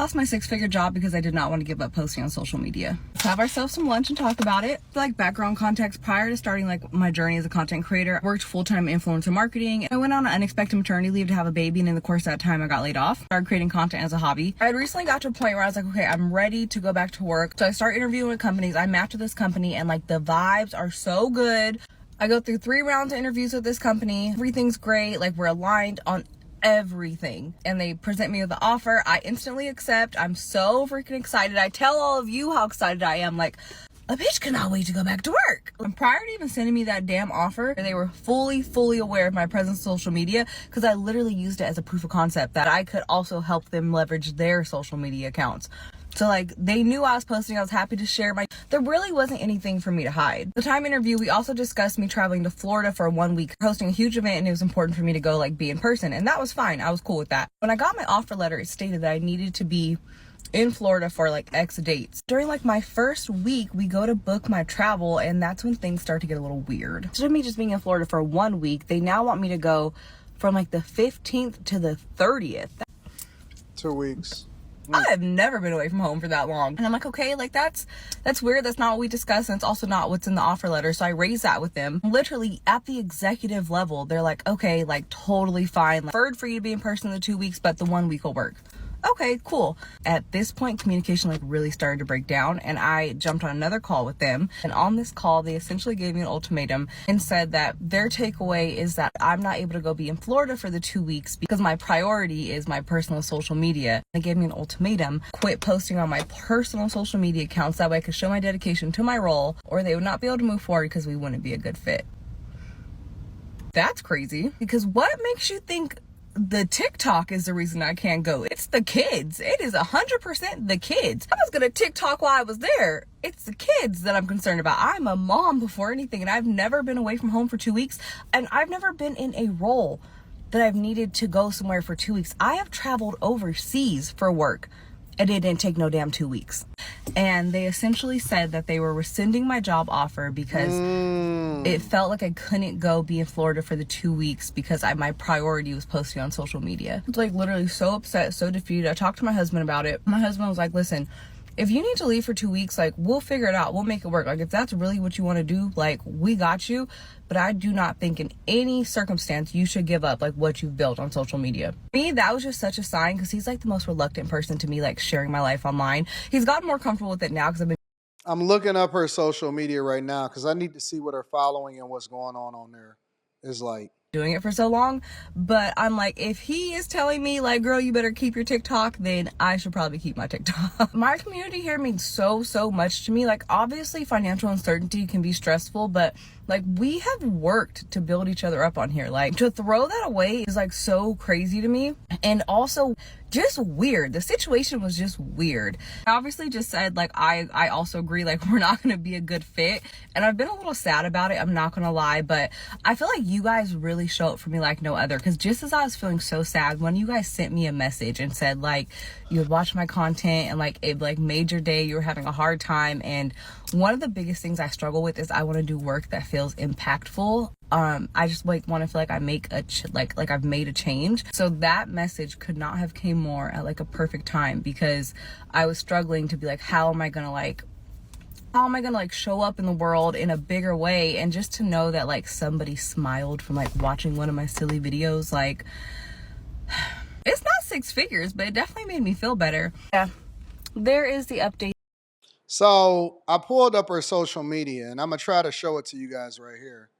lost my 6-figure job because I did not want to give up posting on social media. Let's have ourselves some lunch and talk about it. Like background context, prior to starting like my journey as a content creator, I worked full-time influencer marketing. I went on an unexpected maternity leave to have a baby, and in the course of that time I got laid off. Started creating content as a hobby. I had recently got to a point where I was like, okay, I'm ready to go back to work. So I start interviewing with companies. I match with this company and like the vibes are so good. I go through 3 rounds of interviews with this company. Everything's great. Like we're aligned on everything, and they present me with the offer. I instantly accept. I'm so freaking excited. I tell all of you how excited I am. Like, a bitch cannot wait to go back to work. And prior to even sending me that damn offer, they were fully aware of my presence on social media, because I literally used it as a proof of concept that I could also help them leverage their social media accounts. So like they knew I was posting. I was happy to share there really wasn't anything for me to hide. The time interview, we also discussed me traveling to Florida for 1 week, hosting a huge event, and it was important for me to go like be in person. And that was fine. I was cool with that. When I got my offer letter, it stated that I needed to be in Florida for like X dates. During like my first week, we go to book my travel, and that's when things start to get a little weird. Instead of me just being in Florida for 1 week, they now want me to go from like the 15th to the 30th. 2 weeks. I have never been away from home for that long. And I'm like, okay, like that's weird. That's not what we discussed. And it's also not what's in the offer letter. So I raised that with them. Literally at the executive level, they're like, okay, like totally fine. Like, preferred for you to be in person the 2 weeks, but the 1 week will work. Okay, cool. At this point, communication like really started to break down, and I jumped on another call with them. And on this call, they essentially gave me an ultimatum and said that their takeaway is that I'm not able to go be in Florida for the 2 weeks because my priority is my personal social media. They gave me an ultimatum: quit posting on my personal social media accounts. That way I could show my dedication to my role, or they would not be able to move forward because we wouldn't be a good fit. That's crazy, because what makes you think the TikTok is the reason I can't go? It's the kids. It is 100% the kids. I was gonna TikTok while I was there. It's the kids that I'm concerned about. I'm a mom before anything, and I've never been away from home for 2 weeks, and I've never been in a role that I've needed to go somewhere for 2 weeks. I have traveled overseas for work, and it didn't take no damn 2 weeks. And they essentially said that they were rescinding my job offer because it felt like I couldn't go be in Florida for the 2 weeks because my priority was posting on social media. I was like literally so upset, so defeated. I talked to my husband about it. My husband was like, listen, if you need to leave for 2 weeks, like we'll figure it out. We'll make it work. Like if that's really what you want to do, like we got you. But I do not think in any circumstance you should give up like what you've built on social media. For me, that was just such a sign, because he's like the most reluctant person to me like sharing my life online. He's gotten more comfortable with it now because I'm looking up her social media right now because I need to see what her following and what's going on there is like. Doing it for so long. But I'm like, if he is telling me like, girl, you better keep your TikTok, then I should probably keep my TikTok. My community here means so much to me. Like obviously financial uncertainty can be stressful, but like we have worked to build each other up on here. Like to throw that away is like so crazy to me, and also just weird. The situation was just weird. I obviously just said like I also agree like we're not gonna be a good fit, and I've been a little sad about it, I'm not gonna lie, but I feel like you guys really show up for me like no other, because just as I was feeling so sad, when you guys sent me a message and said like you would watch my content and like it like made your day, you were having a hard time, and one of the biggest things I struggle with is I want to do work that feels impactful. I just like want to feel like I make like I've made a change. So that message could not have came more at like a perfect time, because I was struggling to be like, how am I gonna show up in the world in a bigger way? And just to know that like somebody smiled from like watching one of my silly videos, like it's not 6 figures, but it definitely made me feel better. Yeah, there is the update. So I pulled up her social media, and I'm going to try to show it to you guys right here.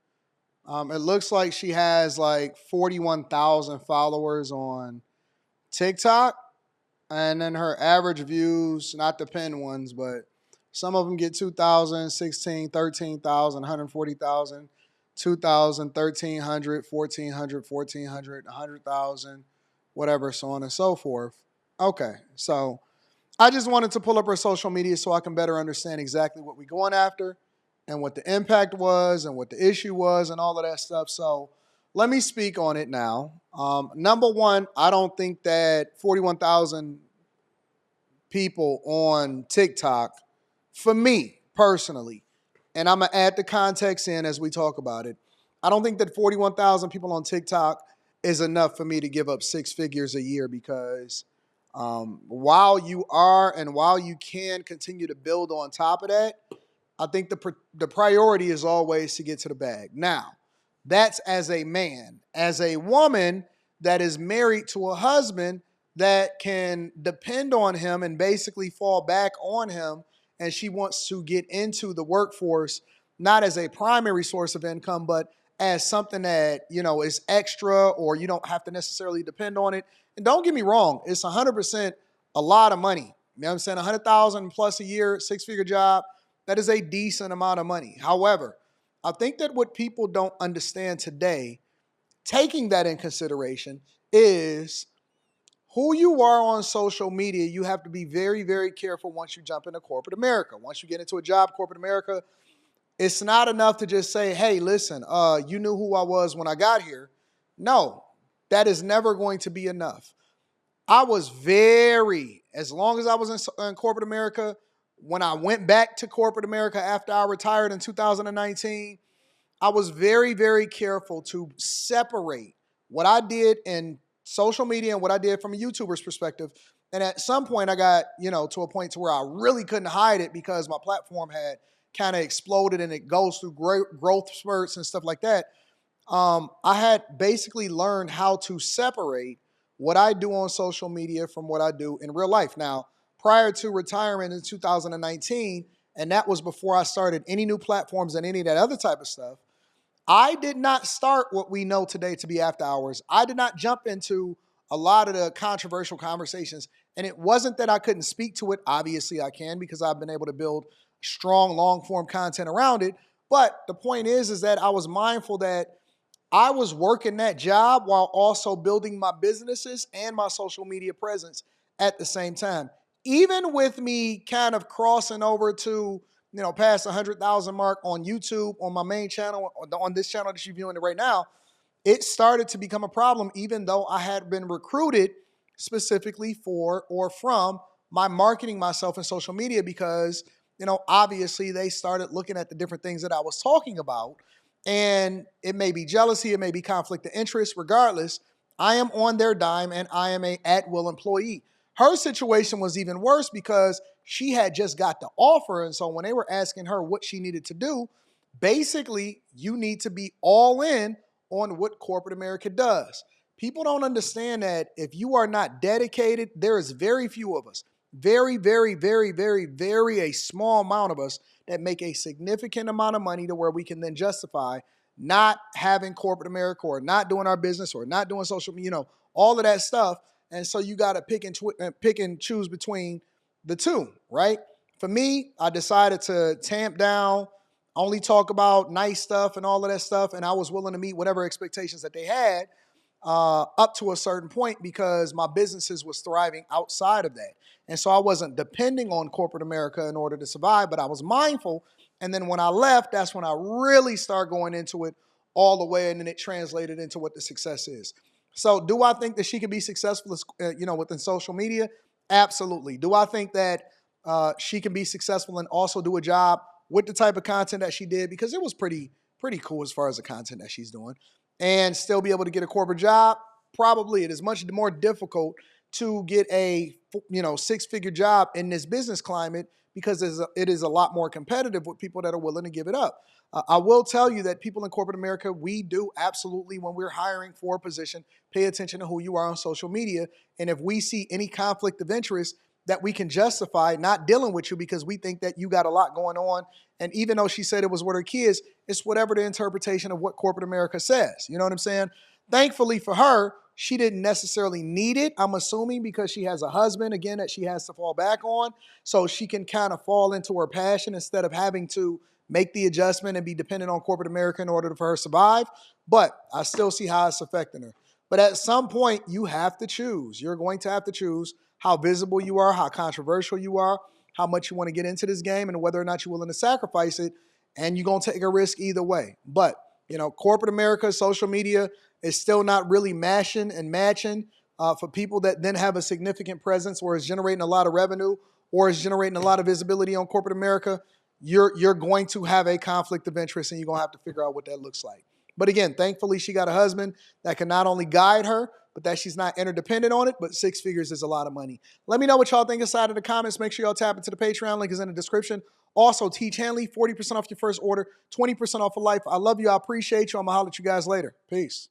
It looks like she has like 41,000 followers on TikTok. And then her average views, not the pinned ones, but some of them get 2,000, 16, 13,000, 140,000, 2,000, 1,300, 1,400, 1,400, 100,000, whatever, so on and so forth. Okay, so I just wanted to pull up her social media so I can better understand exactly what we're going after and what the impact was and what the issue was and all of that stuff. So let me speak on it now. Number one, I don't think that 41,000 people on TikTok, for me personally, and I'm going to add the context in as we talk about it, I don't think that 41,000 people on TikTok is enough for me to give up 6 figures a year, because While you are and while you can continue to build on top of that, I think the priority is always to get to the bag. Now, that's as a man. As a woman that is married to a husband that can depend on him and basically fall back on him, and she wants to get into the workforce not as a primary source of income, but as something that, is extra, or you don't have to necessarily depend on it. And don't get me wrong, it's 100% a lot of money. You know what I'm saying? 100,000 plus a year, six-figure job, that is a decent amount of money. However, I think that what people don't understand today, taking that in consideration, is who you are on social media. You have to be very, very careful once you jump into corporate America. Once you get into a job, corporate America, it's not enough to just say, hey, listen, you knew who I was when I got here. No, that is never going to be enough. I was as long as I was in corporate America, when I went back to corporate America after I retired in 2019, I was very, very careful to separate what I did in social media and what I did from a YouTuber's perspective. And at some point I got, to a point to where I really couldn't hide it because my platform had kind of exploded and it goes through growth spurts and stuff like that. I had basically learned how to separate what I do on social media from what I do in real life. Now, prior to retirement in 2019, and that was before I started any new platforms and any of that other type of stuff, I did not start what we know today to be after hours. I did not jump into a lot of the controversial conversations. And it wasn't that I couldn't speak to it. Obviously, I can, because I've been able to build strong, long form content around it. But the point is that I was mindful that I was working that job while also building my businesses and my social media presence at the same time. Even with me kind of crossing over to, past the 100,000 mark on YouTube, on my main channel, on this channel that you're viewing it right now, it started to become a problem, even though I had been recruited specifically for or from my marketing myself in social media, because, obviously they started looking at the different things that I was talking about. And it may be jealousy, it may be conflict of interest. Regardless, I am on their dime and I am a at-will employee. Her situation was even worse because she had just got the offer. And so when they were asking her what she needed to do, basically, you need to be all in on what corporate America does. People don't understand that if you are not dedicated, there is very few of us, very, very, very, very, very a small amount of us that make a significant amount of money to where we can then justify not having corporate America or not doing our business or not doing social media, all of that stuff. And so you got to pick and choose between the two, right? For me, I decided to tamp down, only talk about nice stuff and all of that stuff. And I was willing to meet whatever expectations that they had up to a certain point, because my businesses was thriving outside of that. And so I wasn't depending on corporate America in order to survive, but I was mindful. And then when I left, that's when I really started going into it all the way. And then it translated into what the success is. So do I think that she can be successful, within social media? Absolutely. Do I think that she can be successful and also do a job with the type of content that she did? Because it was pretty cool as far as the content that she's doing, and still be able to get a corporate job? Probably. It is much more difficult to get a six-figure job in this business climate, because it is a lot more competitive with people that are willing to give it up. I will tell you that people in corporate America, we do absolutely, when we're hiring for a position, pay attention to who you are on social media. And if we see any conflict of interest that we can justify not dealing with you because we think that you got a lot going on, and even though she said it was with her kids, it's whatever the interpretation of what corporate America says. You know what I'm saying? Thankfully for her, she didn't necessarily need it, I'm assuming, because she has a husband, again, that she has to fall back on. So she can kind of fall into her passion instead of having to make the adjustment and be dependent on corporate America in order for her to survive. But I still see how it's affecting her. But at some point, you have to choose. You're going to have to choose how visible you are, how controversial you are, how much you want to get into this game, and whether or not you're willing to sacrifice it. And you're going to take a risk either way. But, corporate America, social media is still not really mashing and matching for people that then have a significant presence, or is generating a lot of revenue, or is generating a lot of visibility on corporate America. You're going to have a conflict of interest, and you're going to have to figure out what that looks like. But again, thankfully, she got a husband that can not only guide her, but that she's not interdependent on it, but 6 figures is a lot of money. Let me know what y'all think inside of the comments. Make sure y'all tap into the Patreon. Link is in the description. Also, Teach Hanley, 40% off your first order, 20% off for life. I love you. I appreciate you. I'm going to holler at you guys later. Peace.